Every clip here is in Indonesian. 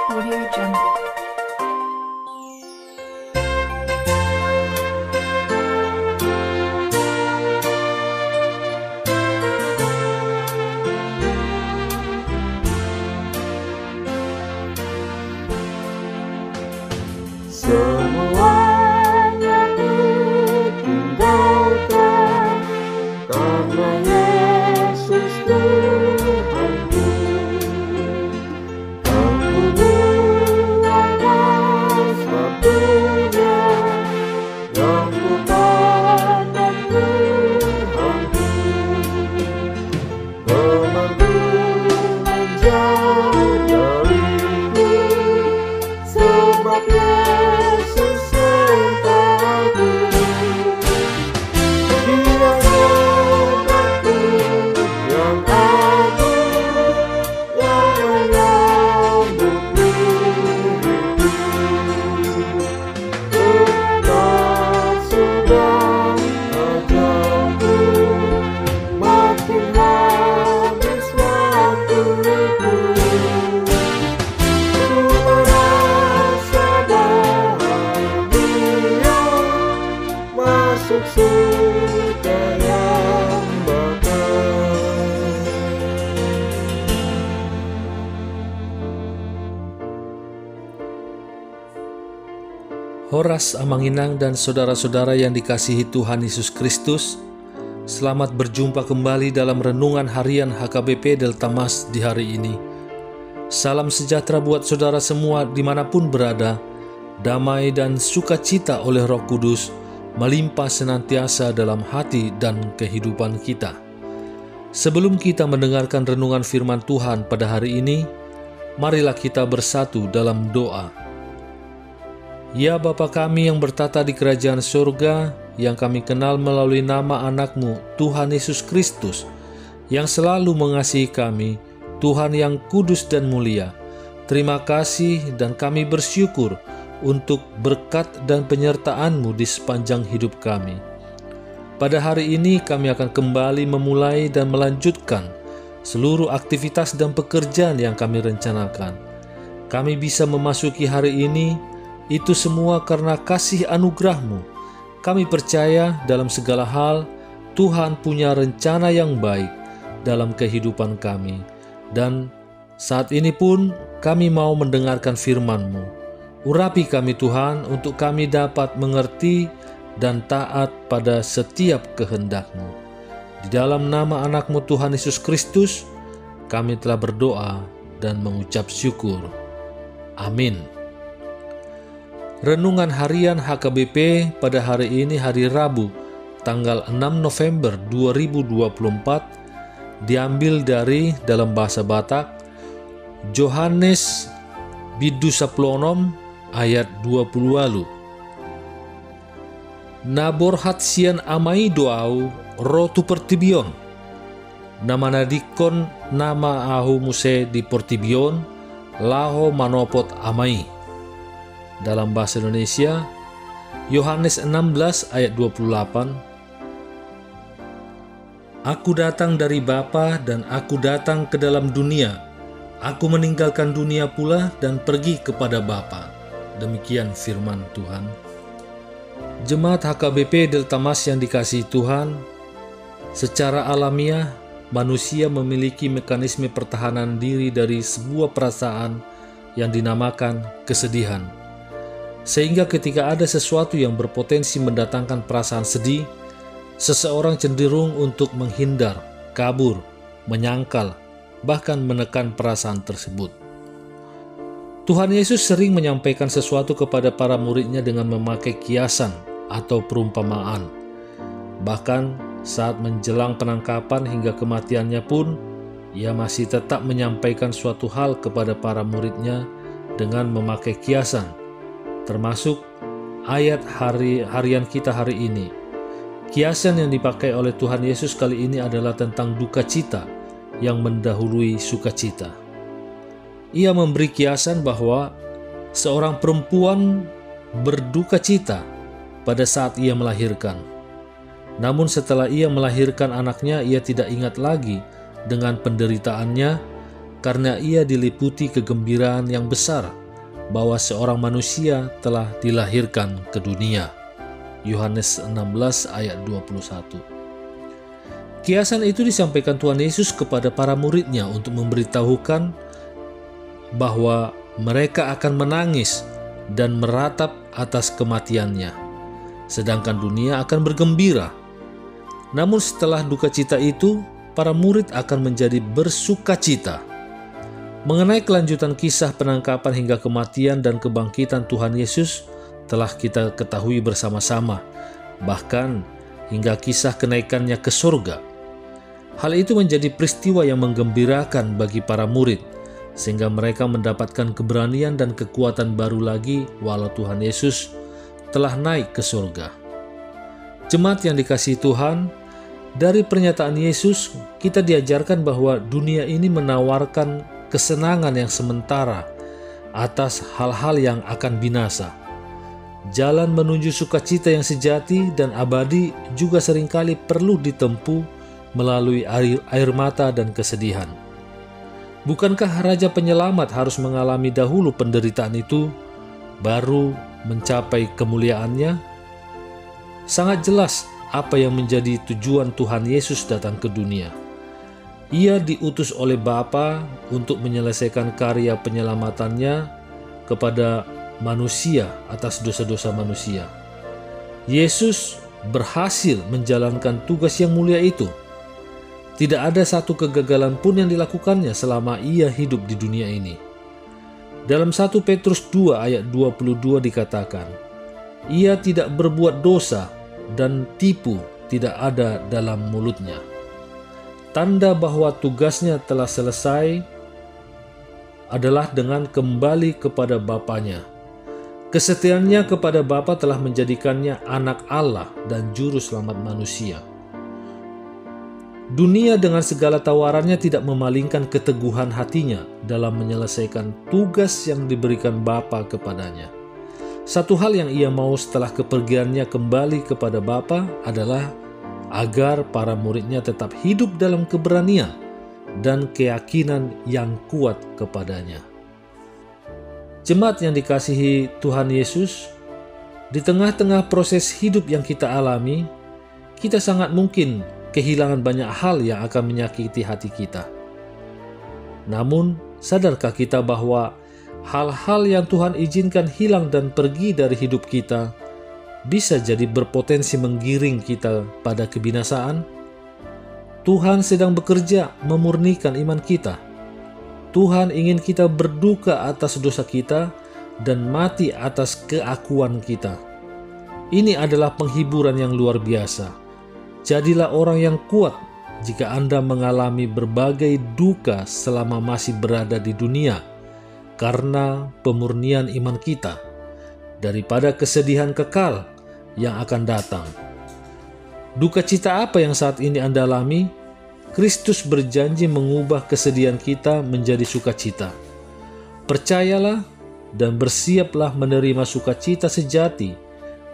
Audio Jungle. Semuanya ditinggalkan karena Yesus Tuhanku. Aku mendengarkan sabdunya yang ku pandang Tuhanku. Temanku menjauh dariku, sebab Yesus sertaku. Dia obatku yang agung, yang menyambut diriku. Tetap sedang ajarku, makin habis waktuku. Ku merasa bahagia masuk surga yang bakal. Horas Amanginang dan saudara-saudara yang dikasihi Tuhan Yesus Kristus, selamat berjumpa kembali dalam Renungan Harian HKBP Delta Mas di hari ini. Salam sejahtera buat saudara semua dimanapun berada. Damai dan sukacita oleh Roh Kudus melimpah senantiasa dalam hati dan kehidupan kita. Sebelum kita mendengarkan renungan firman Tuhan pada hari ini, marilah kita bersatu dalam doa. Ya Bapa kami yang bertata di kerajaan surga, yang kami kenal melalui nama anak-Mu, Tuhan Yesus Kristus, yang selalu mengasihi kami, Tuhan yang kudus dan mulia. Terima kasih dan kami bersyukur untuk berkat dan penyertaan-Mu di sepanjang hidup kami. Pada hari ini kami akan kembali memulai dan melanjutkan seluruh aktivitas dan pekerjaan yang kami rencanakan. Kami bisa memasuki hari ini, itu semua karena kasih anugerah-Mu. Kami percaya dalam segala hal Tuhan punya rencana yang baik dalam kehidupan kami. Dan saat ini pun kami mau mendengarkan firman-Mu. Urapi kami Tuhan untuk kami dapat mengerti dan taat pada setiap kehendak-Mu. Di dalam nama anak-Mu Tuhan Yesus Kristus, kami telah berdoa dan mengucap syukur. Amin. Renungan Harian HKBP pada hari ini, hari Rabu, tanggal 6 November 2024, diambil dari dalam bahasa Batak, Johannes Bidu 10 ayat 20 walu. Nabor hatsian amai doau rotu pertibion. Nama nadikon nama ahu muse di pertibion laho manopot amai. Dalam bahasa Indonesia, Yohanes 16 ayat 28. Aku datang dari Bapa dan aku datang ke dalam dunia. Aku meninggalkan dunia pula dan pergi kepada Bapa. Demikian firman Tuhan. Jemaat HKBP Delta Mas yang dikasihi Tuhan, secara alamiah manusia memiliki mekanisme pertahanan diri dari sebuah perasaan yang dinamakan kesedihan. Sehingga ketika ada sesuatu yang berpotensi mendatangkan perasaan sedih, seseorang cenderung untuk menghindar, kabur, menyangkal, bahkan menekan perasaan tersebut. Tuhan Yesus sering menyampaikan sesuatu kepada para muridnya dengan memakai kiasan atau perumpamaan. Bahkan saat menjelang penangkapan hingga kematiannya pun, ia masih tetap menyampaikan suatu hal kepada para muridnya dengan memakai kiasan, termasuk ayat harian kita hari ini. Kiasan yang dipakai oleh Tuhan Yesus kali ini adalah tentang duka cita yang mendahului sukacita. Ia memberi kiasan bahwa seorang perempuan berduka cita pada saat ia melahirkan. Namun setelah ia melahirkan anaknya, ia tidak ingat lagi dengan penderitaannya karena ia diliputi kegembiraan yang besar bahwa seorang manusia telah dilahirkan ke dunia. Yohanes 16 ayat 21. Kiasan itu disampaikan Tuhan Yesus kepada para muridnya untuk memberitahukan bahwa mereka akan menangis dan meratap atas kematiannya, sedangkan dunia akan bergembira. Namun setelah duka cita itu, para murid akan menjadi bersukacita. Mengenai kelanjutan kisah penangkapan hingga kematian dan kebangkitan Tuhan Yesus telah kita ketahui bersama-sama, bahkan hingga kisah kenaikannya ke surga. Hal itu menjadi peristiwa yang menggembirakan bagi para murid, sehingga mereka mendapatkan keberanian dan kekuatan baru lagi walau Tuhan Yesus telah naik ke surga. Jemaat yang dikasihi Tuhan, dari pernyataan Yesus kita diajarkan bahwa dunia ini menawarkan kesenangan yang sementara atas hal-hal yang akan binasa. Jalan menuju sukacita yang sejati dan abadi juga seringkali perlu ditempuh melalui air mata dan kesedihan. Bukankah Raja Penyelamat harus mengalami dahulu penderitaan itu, baru mencapai kemuliaannya? Sangat jelas apa yang menjadi tujuan Tuhan Yesus datang ke dunia. Ia diutus oleh Bapa untuk menyelesaikan karya penyelamatannya kepada manusia atas dosa-dosa manusia. Yesus berhasil menjalankan tugas yang mulia itu. Tidak ada satu kegagalan pun yang dilakukannya selama ia hidup di dunia ini. Dalam 1 Petrus 2 ayat 22 dikatakan, ia tidak berbuat dosa dan tipu tidak ada dalam mulutnya. Tanda bahwa tugasnya telah selesai adalah dengan kembali kepada Bapanya. Kesetiaannya kepada Bapa telah menjadikannya anak Allah dan juru selamat manusia. Dunia dengan segala tawarannya tidak memalingkan keteguhan hatinya dalam menyelesaikan tugas yang diberikan Bapa kepadanya. Satu hal yang ia mau setelah kepergiannya kembali kepada Bapa adalah agar para muridnya tetap hidup dalam keberanian dan keyakinan yang kuat kepadanya. Jemaat yang dikasihi Tuhan Yesus, di tengah-tengah proses hidup yang kita alami, kita sangat mungkin kehilangan banyak hal yang akan menyakiti hati kita. Namun, sadarkah kita bahwa hal-hal yang Tuhan izinkan hilang dan pergi dari hidup kita bisa jadi berpotensi menggiring kita pada kebinasaan? Tuhan sedang bekerja memurnikan iman kita. Tuhan ingin kita berduka atas dosa kita dan mati atas keakuan kita. Ini adalah penghiburan yang luar biasa. Jadilah orang yang kuat jika Anda mengalami berbagai duka selama masih berada di dunia karena pemurnian iman kita, daripada kesedihan kekal yang akan datang. Duka cita apa yang saat ini Anda alami? Kristus berjanji mengubah kesedihan kita menjadi sukacita. Percayalah dan bersiaplah menerima sukacita sejati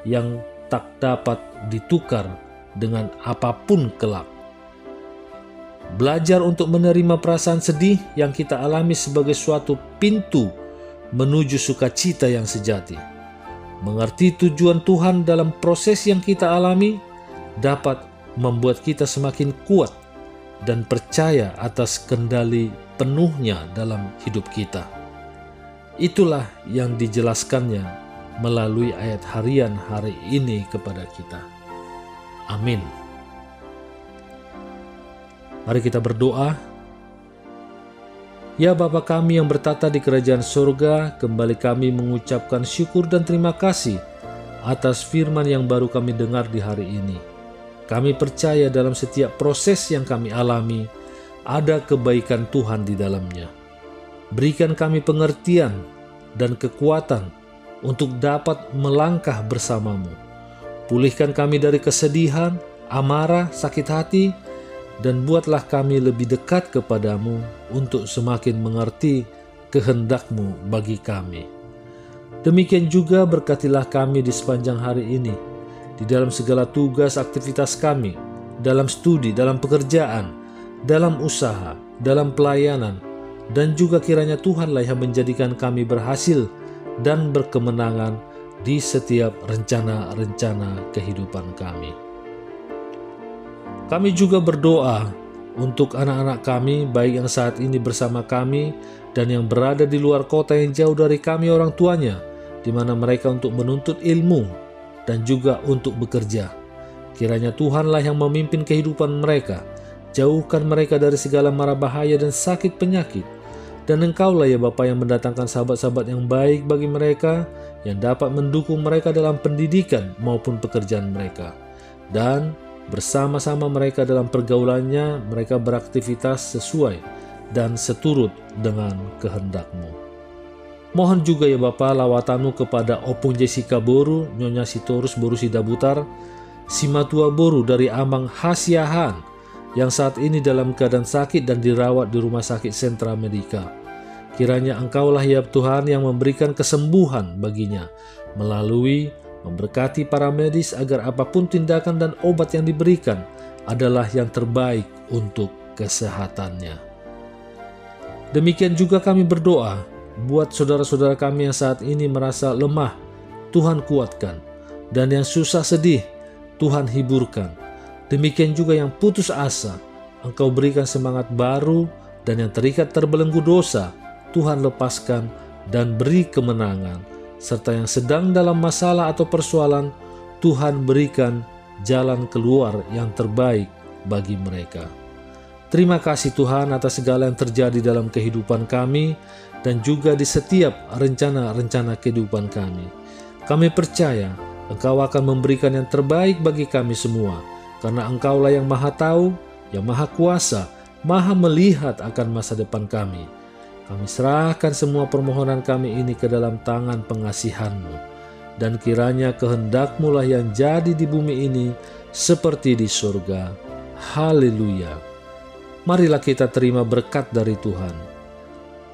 yang tak dapat ditukar dengan apapun kelak. Belajar untuk menerima perasaan sedih yang kita alami sebagai suatu pintu menuju sukacita yang sejati. Mengerti tujuan Tuhan dalam proses yang kita alami dapat membuat kita semakin kuat dan percaya atas kendali penuhnya dalam hidup kita. Itulah yang dijelaskannya melalui ayat harian hari ini kepada kita. Amin. Mari kita berdoa. Ya Bapa kami yang bertata di kerajaan surga, kembali kami mengucapkan syukur dan terima kasih atas firman yang baru kami dengar di hari ini. Kami percaya dalam setiap proses yang kami alami, ada kebaikan Tuhan di dalamnya. Berikan kami pengertian dan kekuatan untuk dapat melangkah bersamamu. Pulihkan kami dari kesedihan, amarah, sakit hati, dan buatlah kami lebih dekat kepadamu untuk semakin mengerti kehendak-Mu bagi kami. Demikian juga berkatilah kami di sepanjang hari ini, di dalam segala tugas aktivitas kami, dalam studi, dalam pekerjaan, dalam usaha, dalam pelayanan, dan juga kiranya Tuhanlah yang menjadikan kami berhasil dan berkemenangan di setiap rencana-rencana kehidupan kami. Kami juga berdoa untuk anak-anak kami, baik yang saat ini bersama kami dan yang berada di luar kota yang jauh dari kami orang tuanya, di mana mereka untuk menuntut ilmu dan juga untuk bekerja. Kiranya Tuhanlah yang memimpin kehidupan mereka, jauhkan mereka dari segala mara bahaya dan sakit penyakit. Dan Engkaulah ya Bapa yang mendatangkan sahabat-sahabat yang baik bagi mereka, yang dapat mendukung mereka dalam pendidikan maupun pekerjaan mereka. Dan bersama-sama mereka dalam pergaulannya, mereka beraktivitas sesuai dan seturut dengan kehendak-Mu. Mohon juga ya Bapa lawatan-Mu kepada Opung Jessica Boru, Nyonya Sitorus Boru Sidabutar, Simatua Boru dari Amang Hasiahan, yang saat ini dalam keadaan sakit dan dirawat di Rumah Sakit Sentra Medika. Kiranya Engkaulah ya Tuhan yang memberikan kesembuhan baginya, melalui memberkati para medis agar apapun tindakan dan obat yang diberikan adalah yang terbaik untuk kesehatannya. Demikian juga kami berdoa buat saudara-saudara kami yang saat ini merasa lemah, Tuhan kuatkan, dan yang susah sedih, Tuhan hiburkan. Demikian juga yang putus asa, Engkau berikan semangat baru, dan yang terikat terbelenggu dosa, Tuhan lepaskan dan beri kemenangan. Serta yang sedang dalam masalah atau persoalan, Tuhan berikan jalan keluar yang terbaik bagi mereka. Terima kasih Tuhan atas segala yang terjadi dalam kehidupan kami dan juga di setiap rencana-rencana kehidupan kami. Kami percaya Engkau akan memberikan yang terbaik bagi kami semua, karena Engkaulah yang Maha Tahu, yang Maha Kuasa, Maha melihat akan masa depan kami. Kami serahkan semua permohonan kami ini ke dalam tangan pengasihan-Mu, dan kiranya kehendak-Mu lah yang jadi di bumi ini seperti di surga. Haleluya. Marilah kita terima berkat dari Tuhan.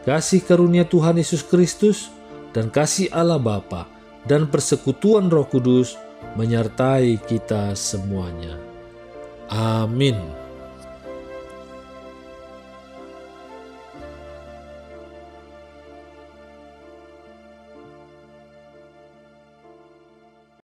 Kasih karunia Tuhan Yesus Kristus dan kasih Allah Bapa dan persekutuan Roh Kudus menyertai kita semuanya. Amin.